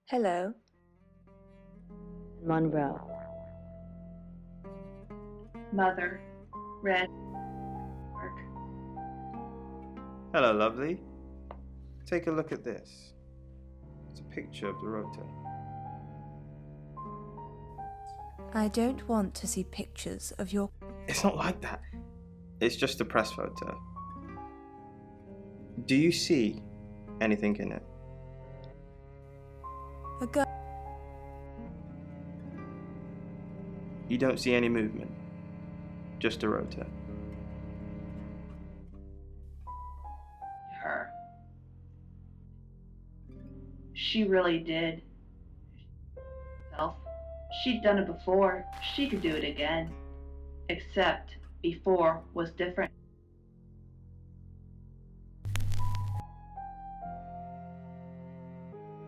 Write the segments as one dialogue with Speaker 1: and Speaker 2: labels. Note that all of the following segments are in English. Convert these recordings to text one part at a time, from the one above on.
Speaker 1: Hello.
Speaker 2: Monroe.
Speaker 3: Mother. Red. Mark.
Speaker 4: Hello, lovely. Take a look at this. It's a picture of the rota.
Speaker 1: I don't want to see pictures of your...
Speaker 4: It's not like that. It's just a press photo. Do you see anything in it?
Speaker 1: A girl...
Speaker 4: You don't see any movement. Just a rota.
Speaker 3: Her. She really did. She'd done it before. She could do it again. Except before was different.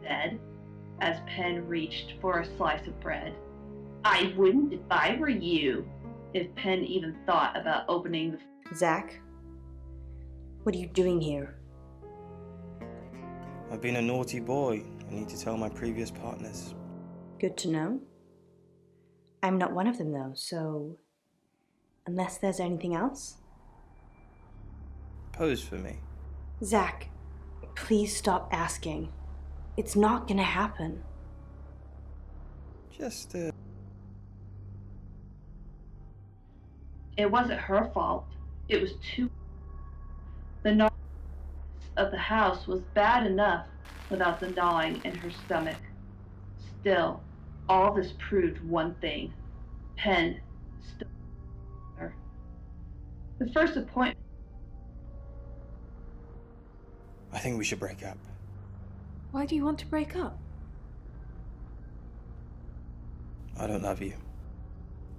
Speaker 3: Said, as Penn reached for a slice of bread. I wouldn't if I were you. If Penn even thought about opening the...
Speaker 2: Zach, what are you doing here?
Speaker 4: I've been a naughty boy. I need to tell my previous partners.
Speaker 2: Good to know. I'm not one of them though, so... Unless there's anything else?
Speaker 4: Pose for me.
Speaker 2: Zach, please stop asking. It's not gonna happen.
Speaker 4: Just,
Speaker 3: It wasn't her fault. It was too... The gnawing of the house was bad enough without the gnawing in her stomach. Still, all this proved one thing. Penn still her. The first appointment...
Speaker 4: I think we should break up.
Speaker 1: Why do you want to break up?
Speaker 4: I don't love you.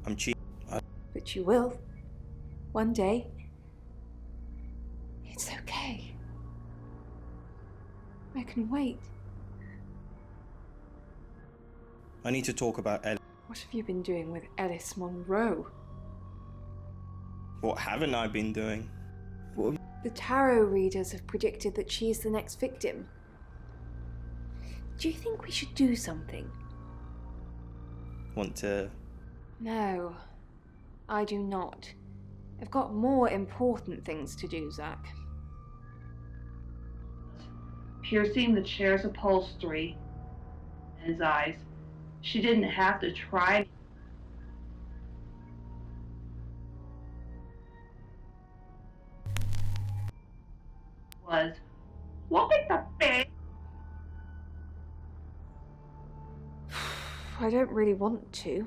Speaker 4: I'm cheating.
Speaker 1: But you will. One day. It's okay. I can wait.
Speaker 4: I need to talk about Ellie.
Speaker 1: What have you been doing with Ellis Monroe?
Speaker 4: What haven't I been doing?
Speaker 1: The tarot readers have predicted that she's the next victim. Do you think we should do something?
Speaker 4: Want to...
Speaker 1: No, I do not. I've got more important things to do, Zach.
Speaker 3: Piercing the chair's upholstery in his eyes. She didn't have to try. Was, what the big?
Speaker 1: I don't really want to.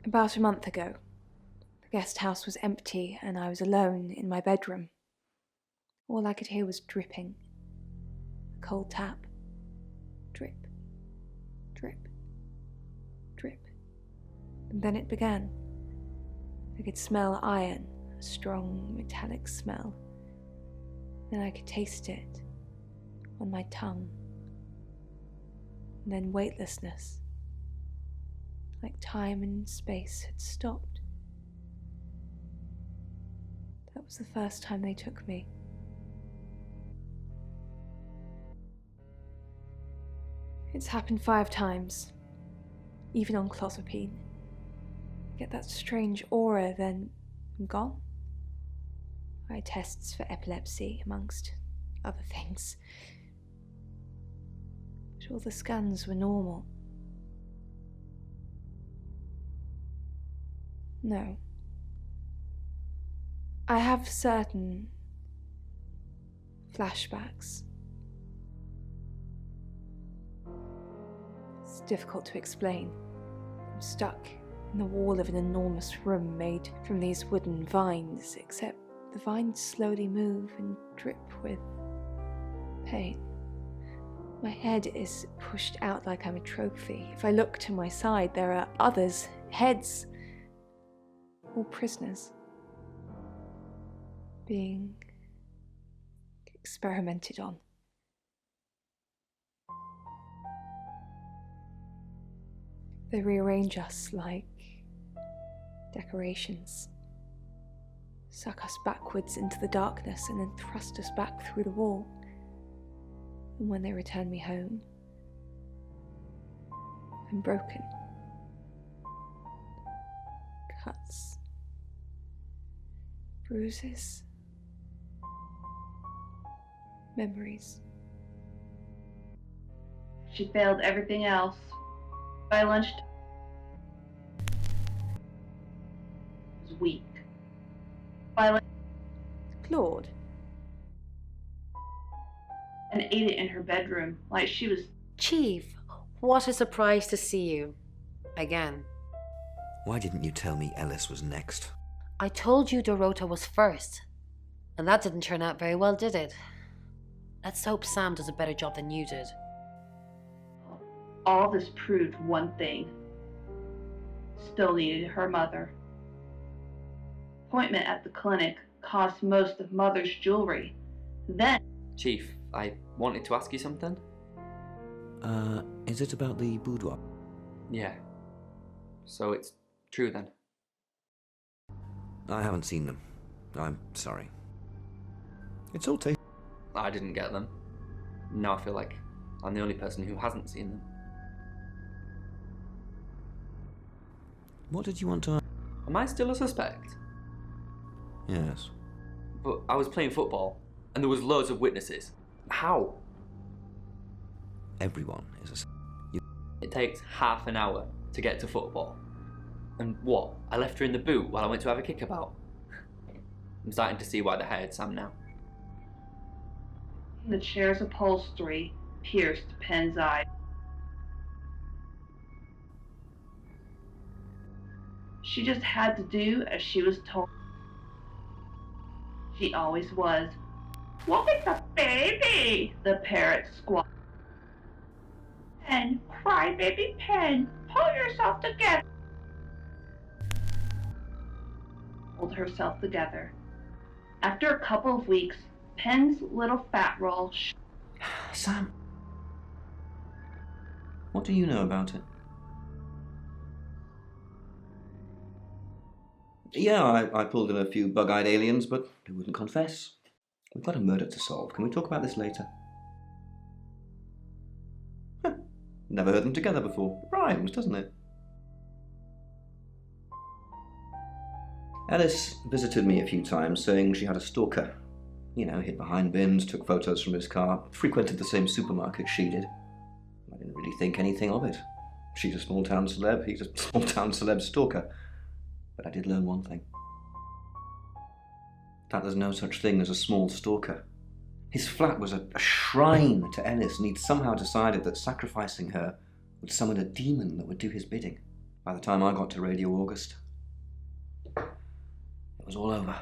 Speaker 1: About a month ago, the guest house was empty and I was alone in my bedroom. All I could hear was dripping. A cold tap. Drip. Drip. Drip. And then it began. I could smell iron, a strong metallic smell. Then I could taste it on my tongue. And then weightlessness. Like time and space had stopped. That was the first time they took me. It's happened 5 times, even on clozapine. Get that strange aura, then I'm gone. I had tests for epilepsy, amongst other things. But all the scans were normal. No. I have certain flashbacks. It's difficult to explain. I'm stuck in the wall of an enormous room made from these wooden vines, except the vines slowly move and drip with pain. My head is pushed out like I'm a trophy. If I look to my side, there are others' heads, all prisoners. being experimented on. They rearrange us like decorations, suck us backwards into the darkness and then thrust us back through the wall. And when they return me home, I'm broken. Cuts, bruises, memories.
Speaker 3: She failed everything else. By lunchtime, she was weak.
Speaker 1: Claude,
Speaker 3: And ate it in her bedroom like she was.
Speaker 5: Chief, what a surprise to see you. Again.
Speaker 6: Why didn't you tell me Ellis was next?
Speaker 5: I told you Dorota was first. And that didn't turn out very well, did it? Let's hope Sam does a better job than you did.
Speaker 3: All this proved one thing. Still needed her mother. Appointment at the clinic cost most of Mother's jewelry. Then,
Speaker 7: Chief, I wanted to ask you something.
Speaker 6: Is it about the boudoir?
Speaker 7: Yeah. So it's true then?
Speaker 6: I haven't seen them. I'm sorry. It's all tasty.
Speaker 7: I didn't get them. Now I feel like I'm the only person who hasn't seen them.
Speaker 6: What did you want to ask?
Speaker 7: Am I still a suspect?
Speaker 6: Yes.
Speaker 7: But I was playing football, and there was loads of witnesses. How?
Speaker 6: Everyone is a...
Speaker 7: It takes half an hour to get to football. And what? I left her in the boot while I went to have a kickabout? I'm starting to see why they hired Sam now.
Speaker 3: the chair's upholstery pierced Penn's eye. She just had to do as she was told. She always was. Look at the baby, the parrot squawked. Pen, cry baby Pen, pull yourself together. Pulled herself together. After a couple of weeks, Pen's little fat roll.
Speaker 6: Sam, what do you know about it? Yeah, I pulled in a few bug-eyed aliens, but they wouldn't confess. We've got a murder to solve. Can we talk about this later? Huh. Never heard them together before. Rhymes, doesn't it? Alice visited me a few times, saying she had a stalker. You know, hid behind bins, took photos from his car, frequented the same supermarket she did. I didn't really think anything of it. She's a small-town celeb, he's a small-town celeb stalker. But I did learn one thing. That there's no such thing as a small stalker. His flat was a shrine to Ellis, and he'd somehow decided that sacrificing her would summon a demon that would do his bidding. By the time I got to Radio August, it was all over.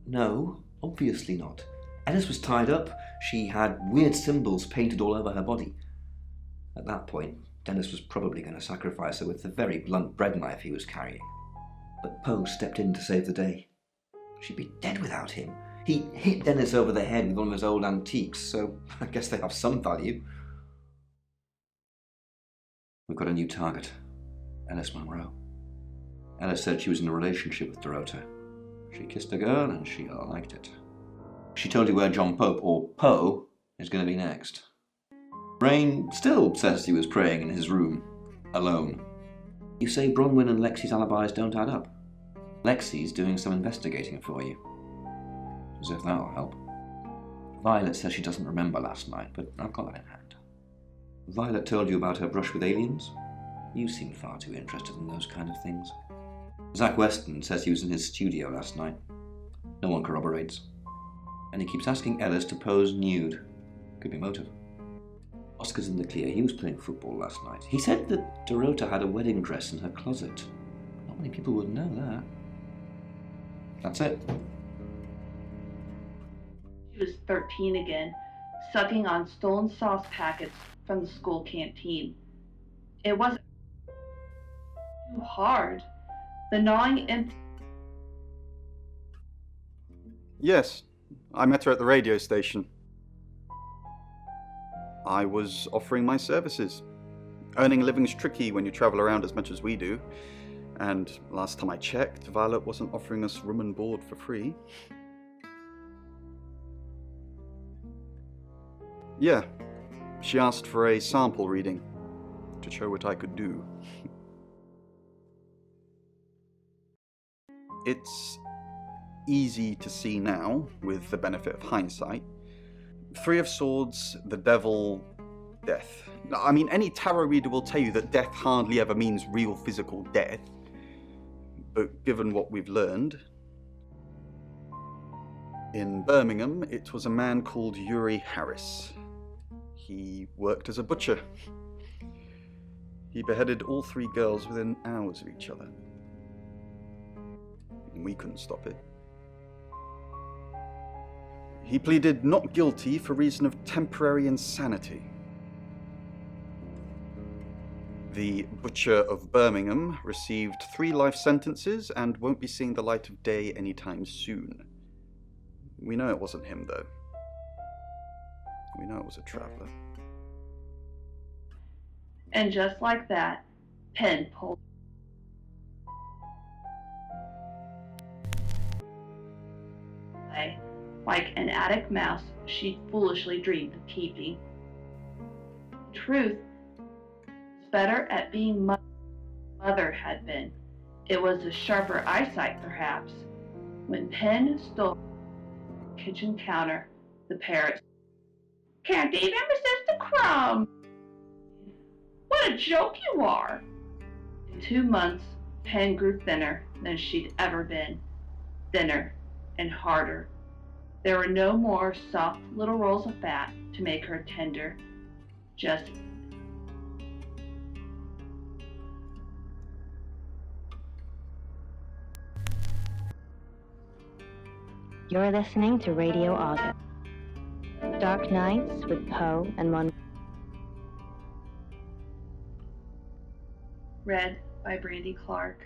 Speaker 6: No, obviously not. Ellis was tied up. She had weird symbols painted all over her body. At that point, Dennis was probably going to sacrifice her with the very blunt bread knife he was carrying. But Poe stepped in to save the day. She'd be dead without him. He hit Dennis over the head with one of his old antiques, so I guess they have some value. We've got a new target, Ellis Monroe. Ellis said she was in a relationship with Dorota. She kissed a girl and she liked it. She told you where John Pope, or Poe, is going to be next. Rain still says he was praying in his room, alone. You say Bronwyn and Lexi's alibis don't add up. Lexi's doing some investigating for you. As if that'll help. Violet says she doesn't remember last night, but I've got that in hand. Violet told you about her brush with aliens? You seem far too interested in those kind of things. Zach Weston says he was in his studio last night. No one corroborates. And he keeps asking Ellis to pose nude. Could be motive. Oscar's in the clear. He was playing football last night. He said that Dorota had a wedding dress in her closet. Not many people would know that. That's it.
Speaker 3: She was 13 again, sucking on stolen sauce packets from the school canteen. It wasn't too hard. The gnawing empty.
Speaker 8: Yes, I met her at the radio station. I was offering my services. Earning a living's tricky when you travel around as much as we do. And last time I checked, Violet wasn't offering us room and board for free. Yeah, she asked for a sample reading to show what I could do. It's easy to see now, with the benefit of hindsight. Three of Swords, the Devil, death. I mean, any tarot reader will tell you that death hardly ever means real physical death. But given what we've learned, in Birmingham, it was a man called Yuri Harris. He worked as a butcher. He beheaded all three girls within hours of each other. We couldn't stop it. He pleaded not guilty for reason of temporary insanity. The Butcher of Birmingham received 3 life sentences and won't be seeing the light of day anytime soon. We know it wasn't him, though. We know it was a traveler.
Speaker 3: And just like that, Penn pulled away like an attic mouse she foolishly dreamed of keeping. Truth was better at being mother had been. It was a sharper eyesight, perhaps. When Penn stole the kitchen counter, the parrot can't even resist a crumb. What a joke you are! In 2 months, Penn grew thinner than she'd ever been. Thinner and harder. There were no more soft little rolls of fat to make her tender. Just
Speaker 2: You're listening to Radio August. Dark Nights with Poe and Mon.
Speaker 3: read by Brandy Clark.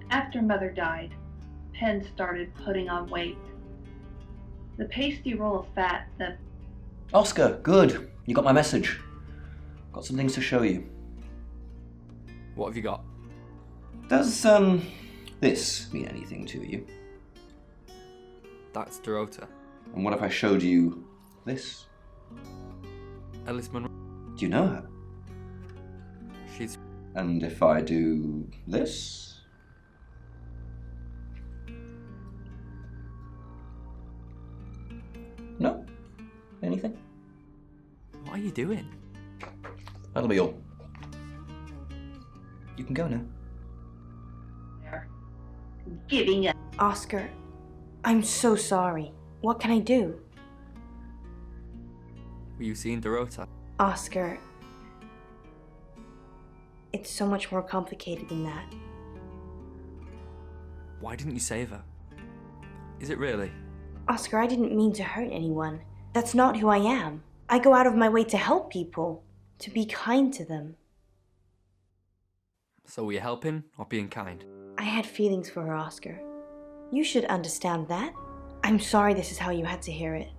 Speaker 3: After Mother died, Penn started putting on weight. The pasty roll of fat that...
Speaker 6: Oscar, good. You got my message. Got some things to show you.
Speaker 7: What have you got?
Speaker 6: Does, this mean anything to you?
Speaker 7: That's Dorota.
Speaker 6: And what if I showed you this?
Speaker 7: Alice Munro.
Speaker 6: Do you know her?
Speaker 7: She's...
Speaker 6: And if I do this? No? Anything?
Speaker 7: What are you doing?
Speaker 6: That'll be all. You can go now.
Speaker 3: giving up.
Speaker 2: Oscar, I'm so sorry. What can I do?
Speaker 7: Were you seeing Dorota?
Speaker 2: Oscar, it's so much more complicated than that.
Speaker 7: Why didn't you save her? Is it really?
Speaker 2: Oscar, I didn't mean to hurt anyone. That's not who I am. I go out of my way to help people, to be kind to them.
Speaker 7: So were you helping or being kind?
Speaker 2: I had feelings for her, Oscar. You should understand that. I'm sorry this is how you had to hear it.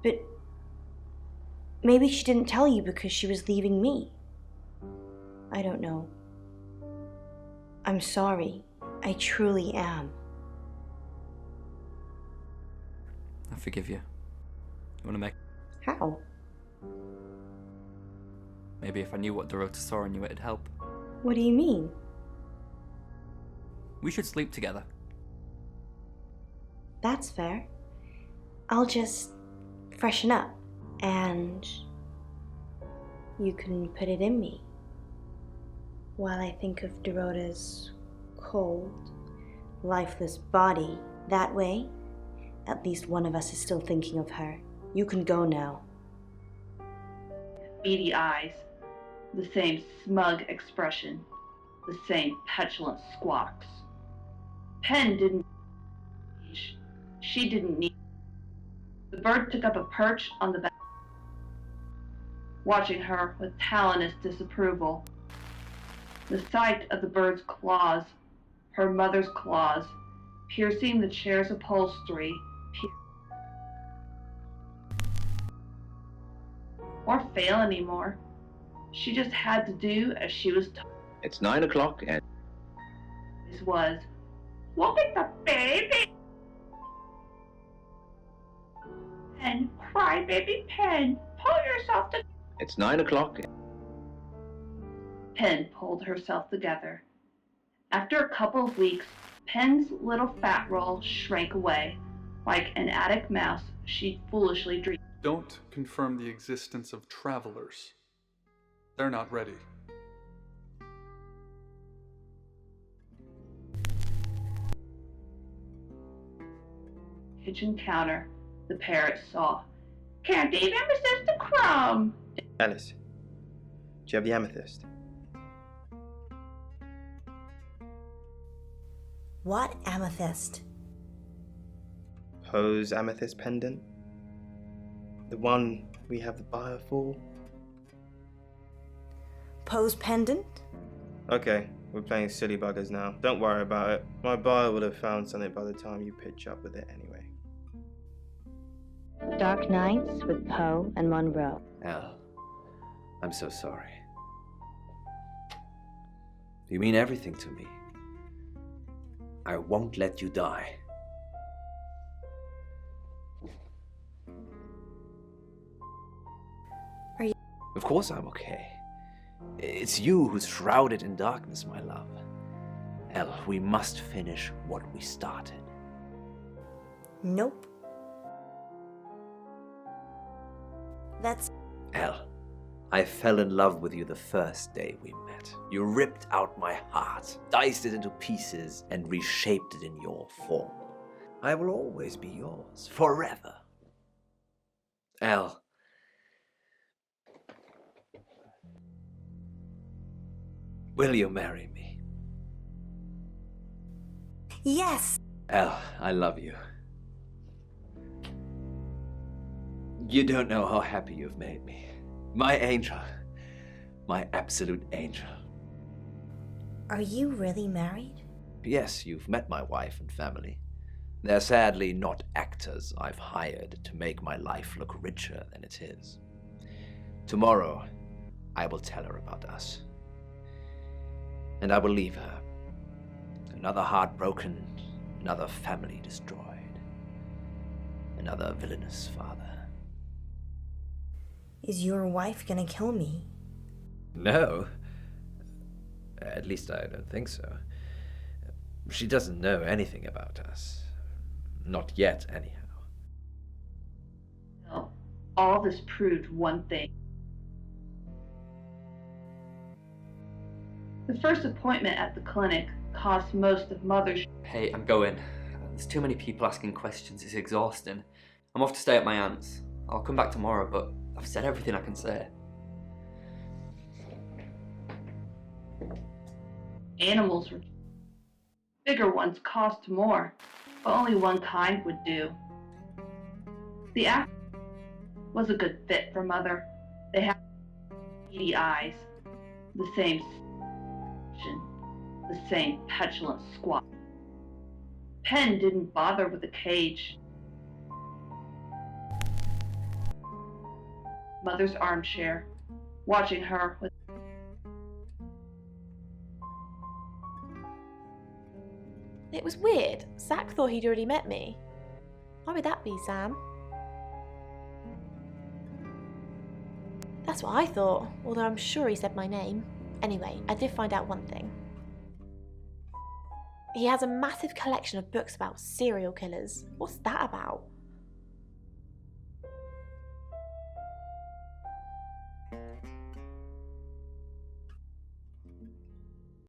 Speaker 2: But maybe she didn't tell you because she was leaving me. I don't know. I'm sorry. I truly am.
Speaker 7: I forgive you. You want to make...
Speaker 2: How?
Speaker 7: Maybe if I knew what Dorota saw in you, it'd help.
Speaker 2: What do you mean?
Speaker 7: We should sleep together.
Speaker 2: That's fair. I'll just freshen up, and you can put it in me while I think of Dorota's cold, lifeless body. That way, at least one of us is still thinking of her. You can go now.
Speaker 3: Beady eyes, the same smug expression, the same petulant squawks. Penn didn't. She didn't need. The bird took up a perch on the back, watching her with talonous disapproval. The sight of the bird's claws, her mother's claws, piercing the chair's upholstery, or fail anymore. She just had to do as she was told.
Speaker 9: It's 9 o'clock and
Speaker 3: This was, look at the baby! Pen, cry baby Pen, pull yourself together.
Speaker 9: it's 9 o'clock.
Speaker 3: Pen pulled herself together. After a couple of weeks, Pen's little fat roll shrank away. Like an attic mouse, she foolishly dreamed.
Speaker 10: Don't confirm the existence of travelers. They're not ready.
Speaker 3: Kitchen counter, the parrot saw. Can't even resist a crumb.
Speaker 4: Alice, do you have the amethyst?
Speaker 2: What amethyst?
Speaker 4: Poe's amethyst pendant? The one we have the buyer for?
Speaker 2: Poe's pendant?
Speaker 4: Okay, we're playing silly buggers now. Don't worry about it. My buyer will have found something by the time you pitch up with it anyway.
Speaker 11: Dark Nights with Poe and Monroe.
Speaker 12: Elle, I'm so sorry. You mean everything to me. I won't let you die.
Speaker 2: Are you...
Speaker 12: Of course I'm okay. It's you who's shrouded in darkness, my love. Elle, we must finish what we started.
Speaker 2: Nope. That's...
Speaker 12: Elle, I fell in love with you the first day we met. You ripped out my heart, diced it into pieces, and reshaped it in your form. I will always be yours, forever. Elle. Will you marry me?
Speaker 2: Yes!
Speaker 12: Elle, I love you. You don't know how happy you've made me. My angel. My absolute angel.
Speaker 2: Are you really married?
Speaker 12: Yes, you've met my wife and family. They're sadly not actors I've hired to make my life look richer than it is. Tomorrow, I will tell her about us. And I will leave her. Another heart broken, another family destroyed, another villainous father.
Speaker 2: Is your wife gonna kill me?
Speaker 12: No. At least I don't think so. She doesn't know anything about us. Not yet, anyhow.
Speaker 3: No, all this proved one thing. The first appointment at the clinic cost most of Mother's.
Speaker 7: Hey, I'm going. There's too many people asking questions, it's exhausting. I'm off to stay at my aunt's. I'll come back tomorrow, but I've said everything I can say.
Speaker 3: Animals were bigger ones cost more, but only one kind would do. The actor was a good fit for Mother. They had beady eyes, the same expression, the same petulant squawk. Pen didn't bother with the cage. Mother's armchair, watching her with
Speaker 13: It was weird. Zach thought he'd already met me. Why would that be, Sam? That's what I thought, although I'm sure he said my name. Anyway, I did find out one thing. He has a massive collection of books about serial killers. What's that about?